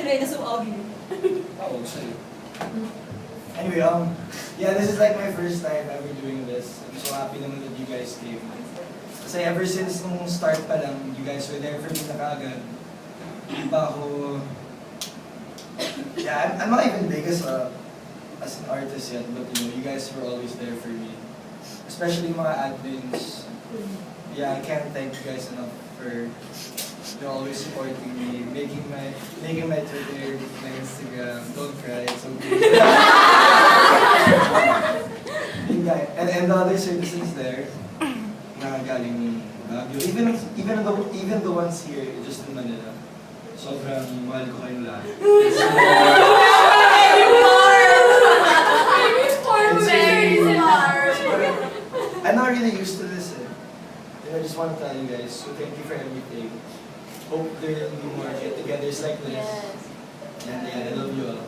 Reyna Suabi. Oh, sa'yo. Anyway, yeah, this is like my first time ever doing this. I'm so happy naman that you guys came. Kasi ever since nung start pa lang, you guys were there for me na kaagad. Hindi pa ako... Yeah, I'm not even big as an artist yet, but you know, you guys were always there for me. Especially mga admins. Yeah, I can't thank you guys enough for always supporting me, making my Twitter, my Instagram. Don't cry, it's okay. and the other citizens there, na galing Baguio, even the ones here, just in Manila. Sobrang mahal ko kayong lahat. I'm not really used to this. And I just want to tell you guys, so thank you for everything. Hope there will be more get-togethers like this. Yes. And yeah, I love you all.